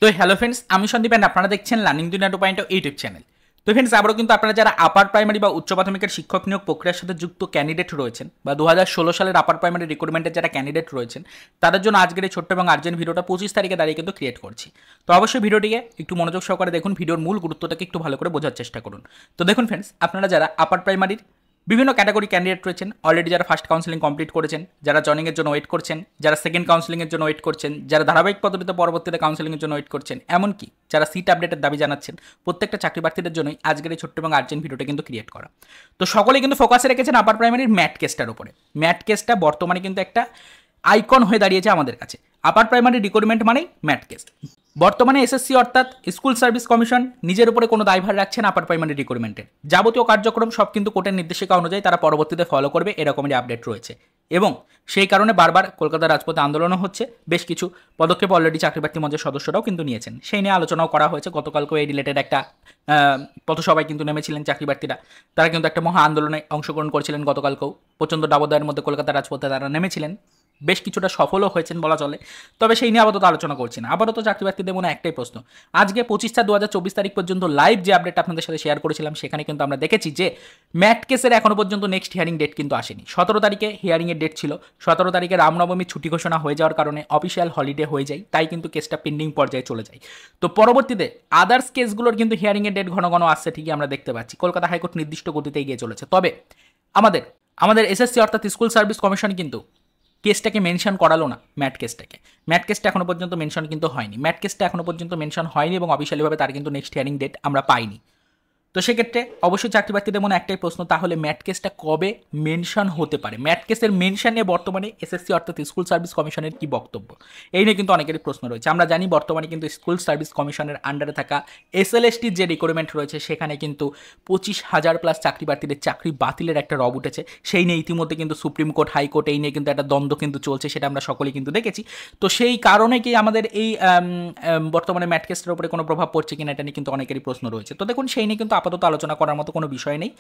তো hello friends, আমি Sandeep and আপনারা দেখছেন লার্নিং দুনিয়া 2.0 ইউটিউব চ্যানেল। তো ফ্রেন্ডস, আবারও কিন্তু আপনারা যারা আপার প্রাইমারি বা উচ্চ প্রাথমিকের শিক্ষক নিয়োগ প্রক্রিয়ার সাথে যুক্ত ক্যান্ডিডেট রয়েছেন বা 2016 সালের আপার প্রাইমারি রিক্রুটমেন্টের যারা ক্যান্ডিডেট রয়েছেন, তাদের জন্য আজকের এই ছোট্ট এবং আর্জেন্ট ভিডিওটা 25 তারিখে দাঁড়িয়ে কিন্তু ক্রিয়েট করছি। তো অবশ্যই ভিডিওটিকে একটু মনোযোগ সহকারে দেখুন, ভিডিওর মূল গুরুত্বটাকে একটু ভালো করে বোঝার চেষ্টা করুন। তো দেখুন ফ্রেন্ডস, আপনারা যারা আপার প্রাইমারির বিভিন্ন ক্যাটাগরি ক্যান্ডিডেট রয়েছেন, অলরেডি যারা ফার্স্ট কাউন্সিলিং কমপ্লিট করেছেন, যারা জয়নিংয়ের জন্য ওয়েট করছেন, যারা সেকেন্ড কাউন্সিলিংয়ের জন্য ওয়েট করছেন, যারা ধারাবাহিক পদ্ধতিতে পরবর্তীতে কাউন্সিলিংয়ের জন্য ওয়েট করছেন, এমনকি যারা সিট আপডেটের দাবি জানাচ্ছেন, প্রত্যেকটা চাকরি প্রার্থীদের জন্যই আজকের এই ছোট্ট এবং আর্জেন্ট ভিডিওটা কিন্তু ক্রিয়েট করা। তো সকলেই কিন্তু ফোকাসে রেখেছেন আপার প্রাইমারির ম্যাট কেসটার উপরে। ম্যাট কেসটা বর্তমানে কিন্তু একটা আইকন হয়ে দাঁড়িয়েছে আমাদের কাছে। আপার প্রাইমারি রিক্রুটমেন্ট মানেই ম্যাট কেস। বর্তমানে এসএসসি অর্থাৎ স্কুল সার্ভিস কমিশন নিজের উপরে কোনো দায়ভার রাখছেন আপার প্রাইমারি রিক্রুটমেন্টের যাবতীয় কার্যক্রম সব কিন্তু কোর্টের নির্দেশিকা অনুযায়ী তারা পরবর্তীতে ফলো করবে, এরকমেরই আপডেট রয়েছে। এবং সেই কারণে বারবার কলকাতা রাজপথে আন্দোলনও হচ্ছে, বেশ কিছু পদক্ষেপ অলরেডি চাকরি প্রার্থী মঞ্চের সদস্যরাও কিন্তু নিয়েছেন, সেই নিয়ে আলোচনাও করা হয়েছে। গতকালকেও এই রিলেটেড একটা পথসভায় কিন্তু নেমেছিলেন চাকরি প্রার্থীরা, তারা কিন্তু একটা মহা আন্দোলনে অংশগ্রহণ করেছিলেন। গতকালকেও প্রচণ্ড দাবদাহের মধ্যে কলকাতা রাজপথে তারা নেমেছিলেন, বেশ কিছুটা সফলও হয়েছেন বলা চলে। তবে সেই নিয়ে আপাতত আলোচনা করছি না। আপাতত চাকরি প্রার্থীদের মনে একটাই প্রশ্ন, আজকে 25/4/2024 তারিখ পর্যন্ত লাইভ যে আপডেট আপনাদের সাথে শেয়ার করেছিলাম, সেখানে কিন্তু আমরা দেখেছি যে ম্যাট কেসের এখনো পর্যন্ত নেক্সট হিয়ারিং ডেট কিন্তু আসেনি। 17 তারিখে হিয়ারিংয়ের ডেট ছিল, 17 তারিখে রামনবমীর ছুটি ঘোষণা হয়ে যাওয়ার কারণে অফিসিয়াল হলিডে হয়ে যায়, তাই কিন্তু কেসটা পেন্ডিং পর্যায়ে চলে যায়। তো পরবর্তীতে আদার্স কেসগুলোর কিন্তু হিয়ারিংয়ের ডেট ঘন ঘন আসছে, ঠিকই আমরা দেখতে পাচ্ছি। কলকাতা হাইকোর্ট নির্দিষ্ট গতিতে এগিয়ে চলেছে। তবে আমাদের এসএসসি অর্থাৎ স্কুল সার্ভিস কমিশন কিন্তু কেসটাকে মেনশন করালো না। ম্যাট কেসটা এখনো পর্যন্ত মেনশন কিন্তু হয়নি। ম্যাট কেসটা এখনো পর্যন্ত মেনশন হয়নি এবং অফিসিয়ালিভাবে তার কিন্তু নেক্সট হিয়ারিং ডেট আমরা পাইনি। তো সেক্ষেত্রে অবশ্যই চাকরি প্রার্থীদের মনে একটাই প্রশ্ন, তাহলে ম্যাট কেসটা কবে মেনশন হতে পারে? ম্যাট কেসের মেনশন নিয়ে বর্তমানে এসএসসি অর্থাৎ স্কুল সার্ভিস কমিশনের কি বক্তব্য, এই নিয়ে কিন্তু অনেকেরই প্রশ্ন রয়েছে। আমরা জানি বর্তমানে কিন্তু স্কুল সার্ভিস কমিশনের আন্ডারে থাকা এসএলএসটির যে রিক্রুটমেন্ট রয়েছে, সেখানে কিন্তু 25,000+ চাকরি প্রার্থীদের চাকরি বাতিলের একটা রব উঠেছে। সেই নিয়ে ইতিমধ্যে কিন্তু সুপ্রিম কোর্ট, হাইকোর্ট এই নিয়ে কিন্তু একটা দ্বন্দ্ব কিন্তু চলছে, সেটা আমরা সকলেই কিন্তু দেখেছি। তো সেই কারণে কি আমাদের এই বর্তমানে ম্যাট কেসটার উপরে কোনো প্রভাব পড়ছে কিনা, এটা নিয়ে কিন্তু অনেকেরই প্রশ্ন রয়েছে। তো দেখুন, সেই নিয়ে কিন্তু আপাতত আলোচনা করার মতো কোনো বিষয় নেই,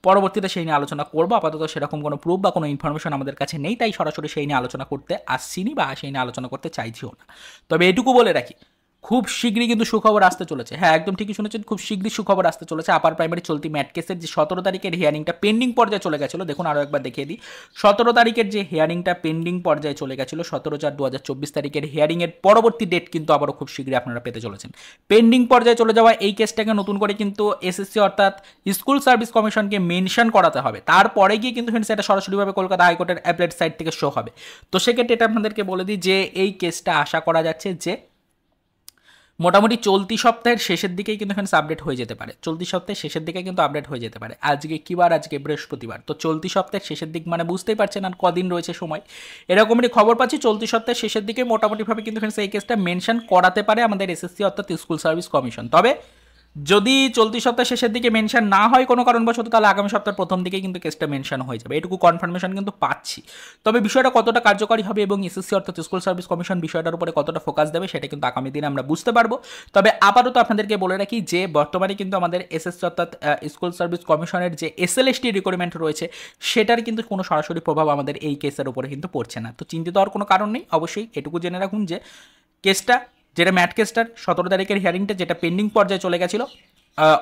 পরবর্তীতে সেই নিয়ে আলোচনা করবো। আপাতত সেরকম কোনো প্রুফ বা কোনো ইনফরমেশন আমাদের কাছে নেই, তাই সরাসরি সেই নিয়ে আলোচনা করতে আসছিনি বা সেই নিয়ে আলোচনা করতে চাইছিও না। তবে এটুকু বলে রাখি, খুব শীঘ্রই কিন্তু সুখবর আসতে চলেছে। হ্যাঁ, একদম ঠিকই শুনেছেন, খুব শীঘ্রই সুখবর আসতে চলেছে। আপার প্রাইমারি চলতি ম্যাট কেসের যে 17 তারিখের হিয়ারিংটা পেন্ডিং পর্যায়ে চলে গেছিলো, দেখুন আরও একবার দেখিয়ে দিই, 17 তারিখের যে হিয়ারিংটা পেন্ডিং পর্যায়ে চলে গেছিলো, 17/4/2024 তারিখের হিয়ারিংয়ের পরবর্তী ডেট কিন্তু আবারও খুব শীঘ্রই আপনারা পেতে চলেছেন। পেন্ডিং পর্যায়ে চলে যাওয়া এই কেসটাকে নতুন করে কিন্তু এসএসসি অর্থাৎ স্কুল সার্ভিস কমিশনকে মেনশন করাতে হবে, তারপরে গিয়ে কিন্তু সেটা সরাসরিভাবে কলকাতা হাইকোর্টের অ্যাপলেট সাইট থেকে শো হবে। তো সেক্ষেত্রে এটা আপনাদেরকে বলে দিই যে এই কেসটা আশা করা যাচ্ছে যে মোটামুটি চলতি সপ্তাহের শেষের দিকেই কিন্তু এখানে আপডেট হয়ে যেতে পারে। চলতি সপ্তাহের শেষের দিকে কিন্তু আপডেট হয়ে যেতে পারে। আজকে কি বার? আজকে বৃহস্পতিবার। তো চলতি সপ্তাহের শেষের দিক মানে বুঝতেই পারছেন আর কদিন রয়েছে সময়। এরকমই খবর পাচ্ছি চলতি সপ্তাহের শেষের দিকে মোটামুটিভাবে কিন্তু এখানে এই কেসটা মেনশন করাতে পারে আমাদের এসএসসি অর্থাৎ স্কুল সার্ভিস কমিশন। তবে যদি চলতি সপ্তাহ শেষের দিকে মেনশন না হয় কোনো কারণবশত, তাহলে আগামী সপ্তাহের প্রথম দিকেই কিন্তু কেসটা মেনশন হয়ে যাবে, এটুকু কনফার্মেশন কিন্তু পাচ্ছি। তবে বিষয়টা কতটা কার্যকরী হবে এবং এসএসসি অর্থাৎ স্কুল সার্ভিস কমিশন বিষয়টার উপরে কতটা ফোকাস দেবে, সেটা কিন্তু আগামী দিনে আমরা বুঝতে পারবো। তবে আপাতত আপনাদেরকে বলে রাখি যে বর্তমানে কিন্তু আমাদের এসএসসি অর্থাৎ স্কুল সার্ভিস কমিশনের যে এসএলএসটি রিক্রুটমেন্ট রয়েছে, সেটার কিন্তু কোনো সরাসরি প্রভাব আমাদের এই কেসের উপরে কিন্তু পড়ছে না। তো চিন্তিত হওয়ার কোনো কারণ নেই। অবশ্যই এটুকু জেনে রাখুন যে কেসটা, যেটা ম্যাট কেসটার 17 তারিখের হিয়ারিংটা যেটা পেন্ডিং পর্যায়ে চলে গেছিলো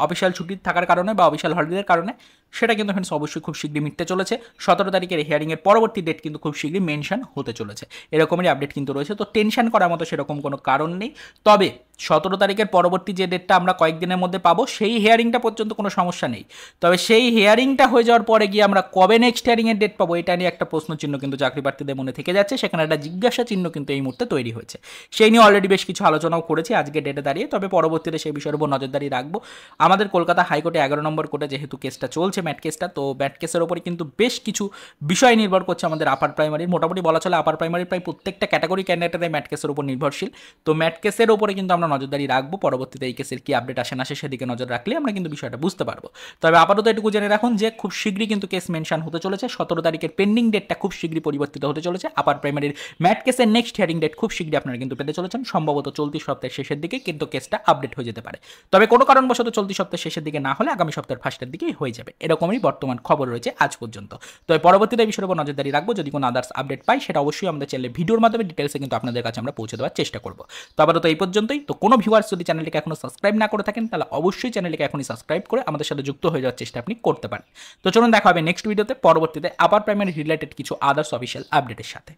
অফিসিয়াল ছুটির থাকার কারণে বা অফিসিয়াল হলিডের কারণে, সেটা কিন্তু ফ্রেন্ডস অবশ্যই খুব শীঘ্রই মিটতে চলেছে। 17 তারিখের হিয়ারিংয়ের পরবর্তী ডেট কিন্তু খুব শীঘ্রই মেনশন হতে চলেছে, এরকমই আপডেট কিন্তু রয়েছে। তো টেনশন করার মতো সেরকম কোনো কারণ নেই। তবে 17 তারিখের পরবর্তী যে ডেটটা আমরা কয়েকদিনের মধ্যে পাবো, সেই হিয়ারিংটা পর্যন্ত কোনো সমস্যা নেই। তবে সেই হিয়ারিংটা হয়ে যাওয়ার পরে গিয়ে আমরা কবে নেক্সট হিয়ারিংয়ের ডেট পাবো, এটা নিয়ে একটা প্রশ্ন চিহ্ন কিন্তু চাকরি প্রার্থীদের মনে থেকে যাচ্ছে। সেখানে একটা জিজ্ঞাসা চিহ্ন কিন্তু এই মুহূর্তে তৈরি হয়েছে। সেই নিয়ে অলরেডি বেশ কিছু আলোচনাও করেছি আজকে ডেটে দাঁড়িয়ে। তবে পরবর্তীতে সেই বিষয়ের উপর নজরদারি রাখবো। আমাদের কলকাতা হাইকোর্টে 11 নম্বর কোর্টে যেহেতু কেসটা চলছে ম্যাট কেসটা, তো ম্যাট কেসের ওপরে কিন্তু বেশ কিছু বিষয় নির্ভর করছে আমাদের আপার প্রাইমারির। মোটামুটি বলা চলে আপার প্রাইমারির প্রায় প্রত্যেকটা ক্যাটাগরি ক্যান্ডিডেটের ম্যাট কেসের উপর নির্ভরশীল। তো ম্যাট কেসের ওপরে কিন্তু আমরা নজরদারি রাখবো। পরবর্তীতে এই কেসের কি আপডেট আসে না আসে সেদিকে নজর রাখলে আমরা কিন্তু বিষয়টা বুঝতে পারবো। তবে আপাতত এটুকু জেনে রাখুন যে খুব শীঘ্রই কিন্তু কেস মেনশন হতে চলেছে। 17 তারিখের পেন্ডিং ডেটটা খুব শীঘ্রই পরিবর্তিত হতে চলেছে। আপার প্রাইমারির ম্যাট কেসের নেক্সট হিয়ারিং ডেট খুব শীঘ্রই আপনারা কিন্তু পেতে চলেছেন। সম্ভবত চলতি সপ্তাহের শেষের দিকে কিন্তু কেসটা আপডেট হয়ে যেতে পারে। তবে কোনো কারণবশত চলতি সপ্তাহের শেষের দিকে না হলে আগামী সপ্তাহের ফার্স্টের দিকেই হয়ে যাবে, এরকমই বর্তমান খবর রয়েছে আজ পর্যন্ত। তবে পরবর্তীতে বিষয়ের উপর নজরদারি রাখবো। যদি কোনো আদার্স আপডেট পাই, সেটা অবশ্যই আমাদের চ্যানেলে ভিডিওর মাধ্যমে ডিটেলসে কিন্তু আপনাদের কাছে আমরা পৌঁছে দেওয়ার চেষ্টা করবো। তো আপাতত এই পর্যন্তই। তো তো কোনো ভিউয়ার্স যদি চ্যানেলটিকে এখনো সাবস্ক্রাইব না করে থাকেন তাহলে অবশ্যই চ্যানেলটিকে এখনই সাবস্ক্রাইব করে আমাদের সাথে যুক্ত হয়ে যাওয়ার চেষ্টা আপনি করতে পারেন। তো চলুন দেখা হবে নেক্সট ভিডিওতে পরবর্তীতে আপার প্রাইমারি রিলেটেড কিছু আদার্স অফিসিয়াল আপডেটের সাথে।